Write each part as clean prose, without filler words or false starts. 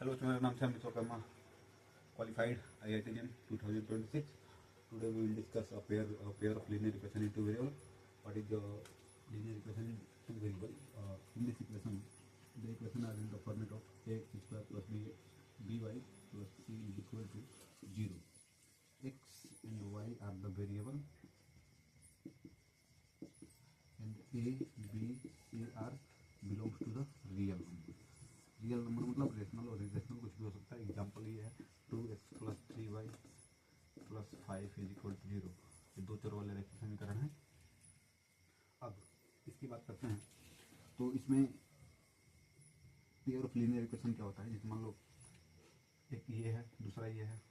Hello, मेरा नाम है Vishwakarma, qualified IIT JEM 2026. Today we will discuss a pair of linear equation in two variable. What is the linear equation in two variable? In this equation, the equation are in the format of ax square plus by plus c is equal to 0. X and y are the variable, and a, b, c are belongs to the real number. Real number मतलब rational और irrational कुछ भी हो सकता है। Example ये है 2x plus 3y plus 5 is equal to 0। ये दो चर वाले रेखीय समीकरण है। अब इसकी बात करते हैं तो इसमें पेयर ऑफ लीनियर इक्वेशन क्या होता है। जैसे मान लो एक ये है, दूसरा ये है,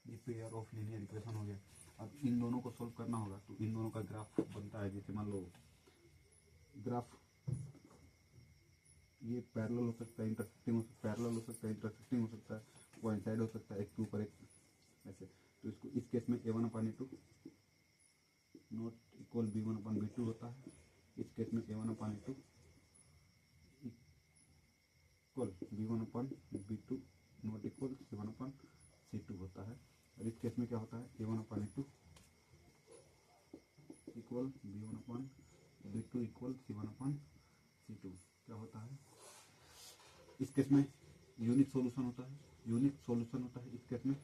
ये पेयर ऑफ लीनियर इक्वेशन हो गया। अब इन दोनों को सोल्व करना होगा तो इन दोनों का ग्राफ बनता है। जैसे मान लो ग्राफ ये पैरेलल हो सकता है, इंटरसेक्टिंग हो सकता है, पैरेलल हो सकता है, इंटरसेक्टिंग हो सकता है, कोइंसाइड हो सकता है, एक के ऊपर एक ऐसे। तो इसको इस केस में a1/a2 नॉट इक्वल b1/b2 होता है। इस केस में a1/a2 equal b1/b2 not equal c1/c2 होता है। और इस केस में क्या होता है, a1/a2 equal b1/b2 equal c1/c2 क्या होता है। इस केस में यूनिक सॉल्यूशन होता है, यूनिक सॉल्यूशन होता है। इस केस में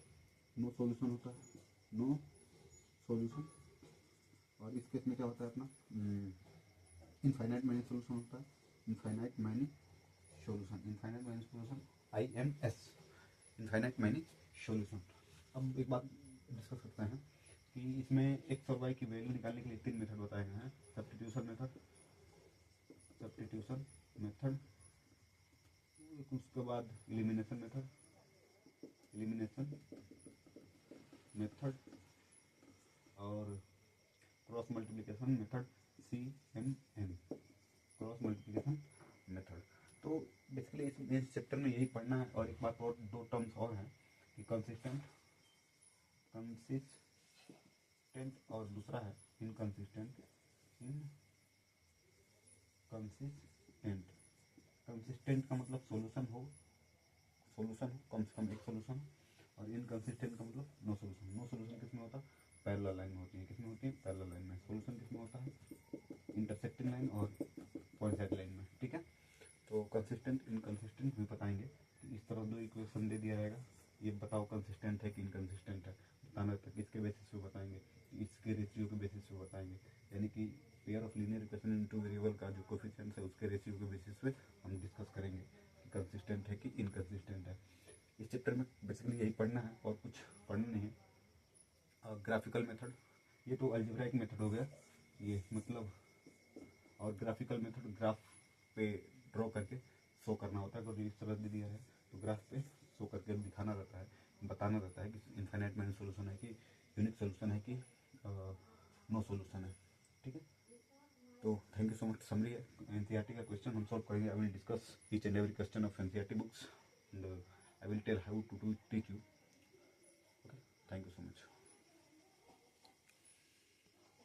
नो सॉल्यूशन होता है, नो सॉल्यूशन। और इस केस में क्या होता है अपना इनफाइनाइट मैनी सॉल्यूशन होता है, infinite many solution, infinite many solution IMS, infinite many solution. अब एक बात डिस्कस करते हैं कि इसमें एक्स और वाई की वैल्यू निकालने के लिए तीन मेथड बताए गए हैं। सब्स्टिट्यूशन मेथड, सब्स्टिट्यूशन मेथड, उसके बाद एलिमिनेशन मेथड, एलिमिनेशन मेथड, और cross multiplication method, CMM, cross multiplication method. तो बेसिकली इस चैप्टर में यही पढ़ना है। और एक बात और, दो टर्म्स और हैं कि कंसिस्टेंट, कंसिस्टेंट और दूसरा है इनकंसिस्टेंट, इनकंसिस्टेंट। कंसिस्टेंट का मतलब सॉल्यूशन हो, सॉल्यूशन हो, कम से कम एक सॉल्यूशन। और इनकंसिस्टेंट का मतलब नो सॉल्यूशन। नो सॉल्यूशन किसमें होता है, पैरेलल लाइन में होती है। किसमें होती है, पैरेलल लाइन में। सॉल्यूशन किसमें होता है, इंटरसेक्टिंग लाइन और कोइंसाइड लाइन में। ठीक है, तो कंसिस्टेंट इनकंसिस्टेंट भी बताएंगे। तो इस तरह दो इक्वेशन दे दिया जाएगा, ये बताओ कंसिस्टेंट है कि इनकंसिस्टेंट है, बताना है। तो इसके बेसिस पे बताएंगे, इसके रेशियो के बेसिस पे बताएंगे। यानी कि pair of linear equation in two variable का जो कोफिशिएंट है उसके रेशियो के बेसिस पे हम डिस्कस करेंगे कि कंसिस्टेंट है कि इनकंसिस्टेंट है। इस चैप्टर में बेसिकली यही पढ़ना है और कुछ पढ़ना नहीं है। ग्राफिकल मेथड, ये तो अलजेब्राइक मेथड हो गया ये, मतलब। और ग्राफिकल मेथड ग्राफ पे ड्रॉ करके शो करना होता है। अगर इस तरह दे दिया है तो ग्राफ पे शो करके दिखाना रहता है, बताना रहता है कि इनफाइनाइट मैनी सोल्यूशन है कि यूनिक सोल्यूशन है कि नो सोल्यूशन है। ठीक है, तो thank you so much. Summary है एनसीईआरटी का क्वेश्चन हम सॉल्व करेंगे। I will discuss each and every question of NCERT books and I will tell how to teach you. Okay, thank you so much.